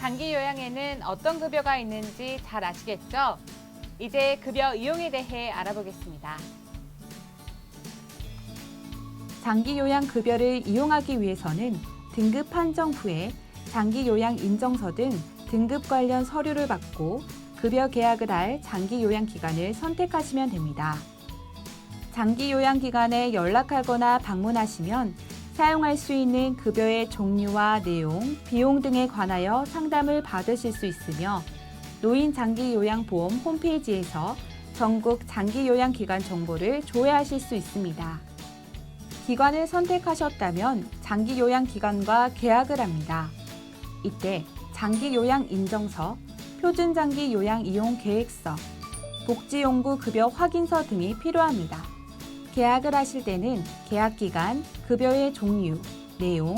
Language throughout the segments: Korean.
장기 요양에는 어떤 급여가 있는지 잘 아시겠죠? 이제 급여 이용에 대해 알아보겠습니다. 장기 요양 급여를 이용하기 위해서는 등급 판정 후에 장기 요양 인정서 등 등급 관련 서류를 받고 급여 계약을 할 장기 요양 기관을 선택하시면 됩니다. 장기 요양 기관에 연락하거나 방문하시면 사용할 수 있는 급여의 종류와 내용, 비용 등에 관하여 상담을 받으실 수 있으며 노인장기요양보험 홈페이지에서 전국 장기요양기관 정보를 조회하실 수 있습니다. 기관을 선택하셨다면 장기요양기관과 계약을 합니다. 이때 장기요양인정서, 표준장기요양이용계획서, 복지용구급여 확인서 등이 필요합니다. 계약을 하실 때는 계약기간, 급여의 종류, 내용,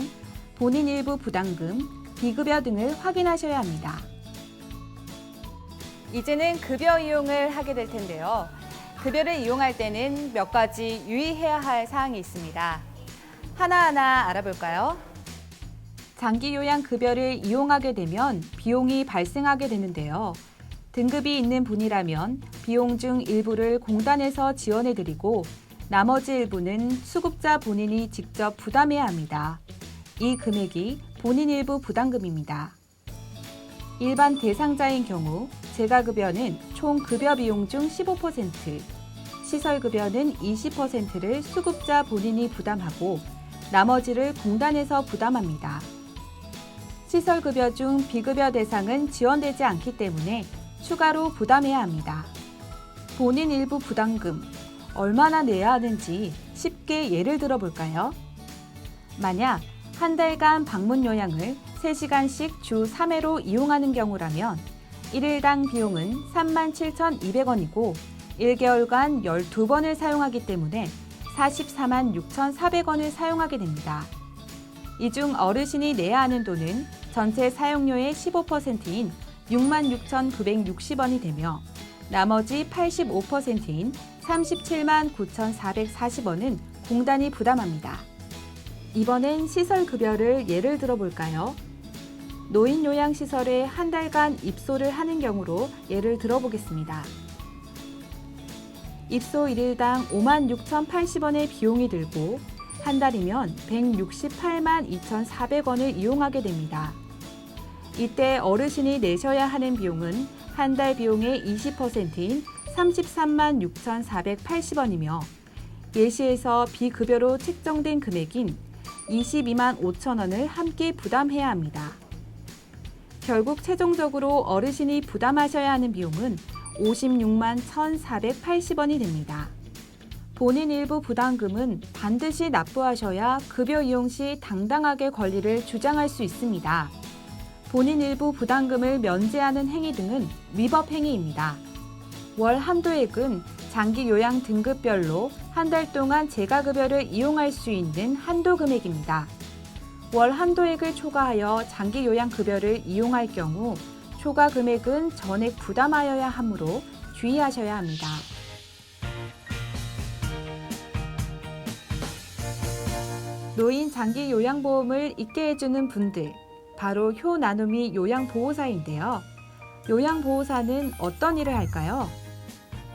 본인 일부 부담금, 비급여 등을 확인하셔야 합니다. 이제는 급여 이용을 하게 될 텐데요. 급여를 이용할 때는 몇 가지 유의해야 할 사항이 있습니다. 하나하나 알아볼까요? 장기요양 급여를 이용하게 되면 비용이 발생하게 되는데요. 등급이 있는 분이라면 비용 중 일부를 공단에서 지원해드리고 나머지 일부는 수급자 본인이 직접 부담해야 합니다. 이 금액이 본인 일부 부담금입니다. 일반 대상자인 경우 재가급여는 총 급여 비용 중 15%, 시설급여는 20%를 수급자 본인이 부담하고 나머지를 공단에서 부담합니다. 시설급여 중 비급여 대상은 지원되지 않기 때문에 추가로 부담해야 합니다. 본인 일부 부담금, 얼마나 내야 하는지 쉽게 예를 들어볼까요? 만약 한 달간 방문 요양을 3시간씩 주 3회로 이용하는 경우라면 1일당 비용은 37,200원이고 1개월간 12번을 사용하기 때문에 44만 6,400원을 사용하게 됩니다. 이 중 어르신이 내야 하는 돈은 전체 사용료의 15%인 66,960원이 되며 나머지 85%인 37만 9,440원은 공단이 부담합니다. 이번엔 시설급여를 예를 들어볼까요? 노인요양시설에 한 달간 입소를 하는 경우로 예를 들어보겠습니다. 입소 1일당 56,080원의 비용이 들고 한 달이면 168만 2,400원을 이용하게 됩니다. 이때 어르신이 내셔야 하는 비용은 한 달 비용의 20%인 33만 6,480원이며 예시에서 비급여로 책정된 금액인 22만 5천 원을 함께 부담해야 합니다. 결국 최종적으로 어르신이 부담하셔야 하는 비용은 56만 1,480원이 됩니다. 본인 일부 부담금은 반드시 납부하셔야 급여 이용 시 당당하게 권리를 주장할 수 있습니다. 본인 일부 부담금을 면제하는 행위 등은 위법 행위입니다. 월 한도액은 장기 요양 등급별로 한 달 동안 재가급여를 이용할 수 있는 한도 금액입니다. 월 한도액을 초과하여 장기 요양 급여를 이용할 경우 초과 금액은 전액 부담하여야 하므로 주의하셔야 합니다. 노인 장기 요양보험을 있게 해주는 분들, 바로 효 나눔이 요양보호사인데요. 요양보호사는 어떤 일을 할까요?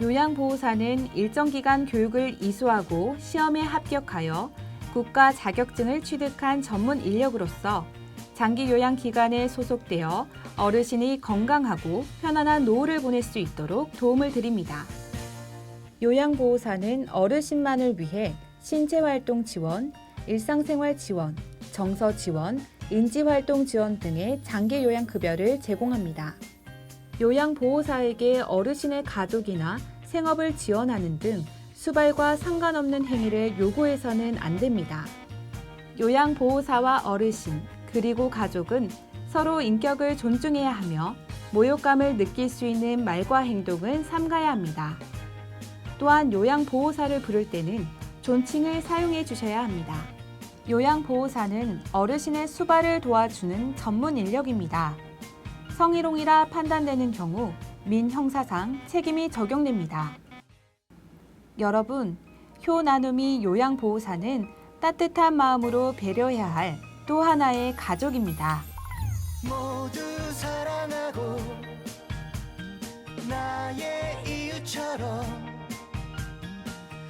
요양보호사는 일정 기간 교육을 이수하고 시험에 합격하여 국가 자격증을 취득한 전문 인력으로서 장기 요양 기관에 소속되어 어르신이 건강하고 편안한 노후를 보낼 수 있도록 도움을 드립니다. 요양보호사는 어르신만을 위해 신체활동 지원, 일상생활 지원, 정서 지원, 인지활동 지원 등의 장기 요양 급여를 제공합니다. 요양보호사에게 어르신의 가족이나 생업을 지원하는 등 수발과 상관없는 행위를 요구해서는 안 됩니다. 요양보호사와 어르신, 그리고 가족은 서로 인격을 존중해야 하며 모욕감을 느낄 수 있는 말과 행동은 삼가야 합니다. 또한 요양보호사를 부를 때는 존칭을 사용해 주셔야 합니다. 요양보호사는 어르신의 수발을 도와주는 전문 인력입니다. 성희롱이라 판단되는 경우 민형사상 책임이 적용됩니다. 여러분, 효 나눔이 요양보호사는 따뜻한 마음으로 배려해야 할 또 하나의 가족입니다. 모두 사랑하고 나의 이웃처럼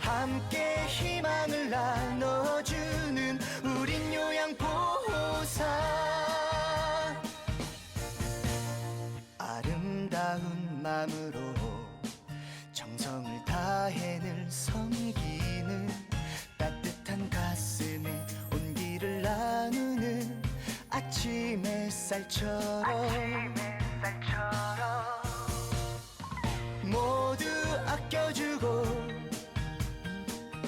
함께 희망을 나눠주는 우린 요양보호사. 아름다운 마음으로 정성을 다해 늘 섬기는 따뜻한 가슴에 온기를 나누는 아침 햇살처럼 모두 아껴주고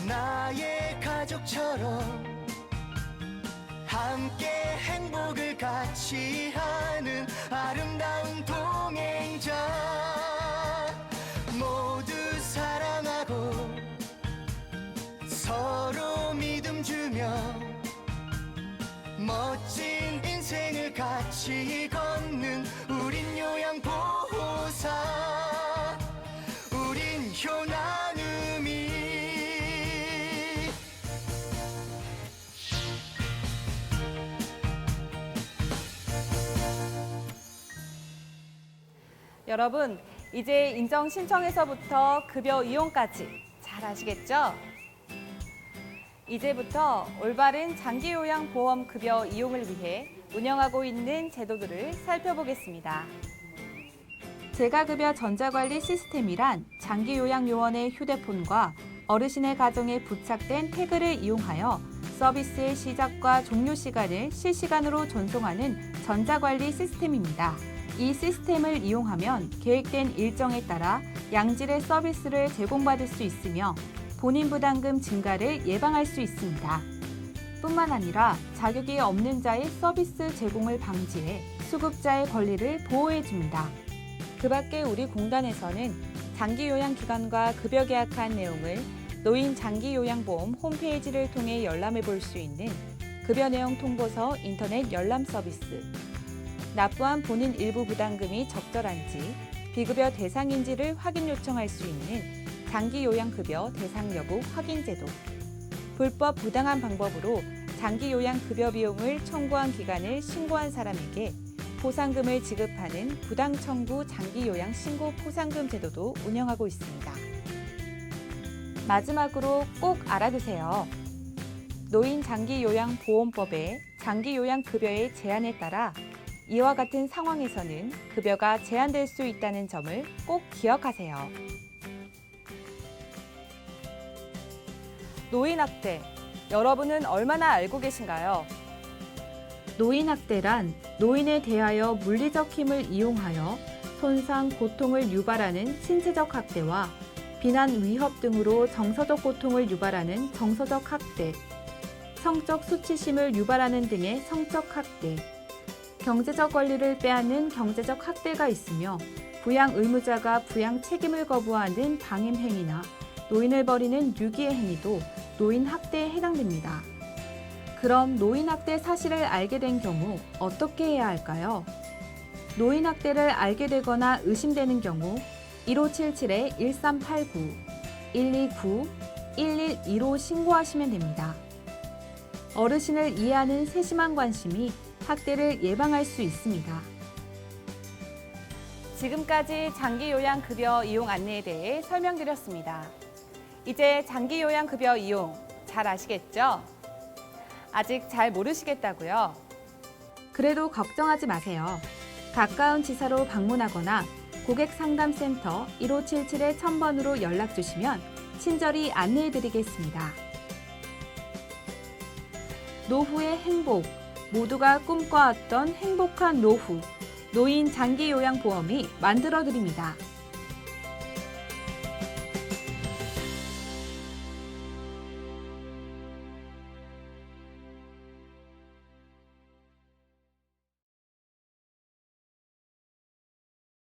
나의 가족처럼 함께 행복을 같이 하는 아름다운 동행자. 모두 사랑하고 서로 믿음 주며 멋진 인생을 같이 걷는 우린 요양보호사. 우린 효나누미. 여러분, 이제 인정 신청에서부터 급여 이용까지 잘 아시겠죠? 이제부터 올바른 장기요양보험 급여 이용을 위해 운영하고 있는 제도들을 살펴보겠습니다. 재가급여 전자관리 시스템이란 장기요양요원의 휴대폰과 어르신의 가정에 부착된 태그를 이용하여 서비스의 시작과 종료 시간을 실시간으로 전송하는 전자관리 시스템입니다. 이 시스템을 이용하면 계획된 일정에 따라 양질의 서비스를 제공받을 수 있으며 본인 부담금 증가를 예방할 수 있습니다. 뿐만 아니라 자격이 없는 자의 서비스 제공을 방지해 수급자의 권리를 보호해줍니다. 그 밖에 우리 공단에서는 장기요양기관과 급여 계약한 내용을 노인 장기요양보험 홈페이지를 통해 열람해 볼 수 있는 급여 내용 통보서 인터넷 열람 서비스, 납부한 본인 일부 부담금이 적절한지 비급여 대상인지를 확인 요청할 수 있는 장기요양급여 대상 여부 확인 제도, 불법 부당한 방법으로 장기요양급여 비용을 청구한 기간을 신고한 사람에게 포상금을 지급하는 부당청구 장기요양 신고 포상금 제도도 운영하고 있습니다. 마지막으로 꼭 알아두세요. 노인 장기요양보험법의 장기요양급여의 제한에 따라 이와 같은 상황에서는 급여가 제한될 수 있다는 점을 꼭 기억하세요. 노인학대, 여러분은 얼마나 알고 계신가요? 노인학대란 노인에 대하여 물리적 힘을 이용하여 손상, 고통을 유발하는 신체적 학대와 비난, 위협 등으로 정서적 고통을 유발하는 정서적 학대, 성적 수치심을 유발하는 등의 성적 학대, 경제적 권리를 빼앗는 경제적 학대가 있으며 부양 의무자가 부양 책임을 거부하는 방임 행위나 노인을 버리는 유기의 행위도 노인 학대에 해당됩니다. 그럼 노인 학대 사실을 알게 된 경우 어떻게 해야 할까요? 노인 학대를 알게 되거나 의심되는 경우 1577-1389, 129-112로 신고하시면 됩니다. 어르신을 이해하는 세심한 관심이 학대를 예방할 수 있습니다. 지금까지 장기요양급여 이용 안내에 대해 설명드렸습니다. 이제 장기요양급여 이용 잘 아시겠죠? 아직 잘 모르시겠다고요? 그래도 걱정하지 마세요. 가까운 지사로 방문하거나 고객상담센터 1577-1000번으로 연락 주시면 친절히 안내해드리겠습니다. 노후의 행복, 모두가 꿈꿔왔던 행복한 노후, 노인 장기요양보험이 만들어드립니다.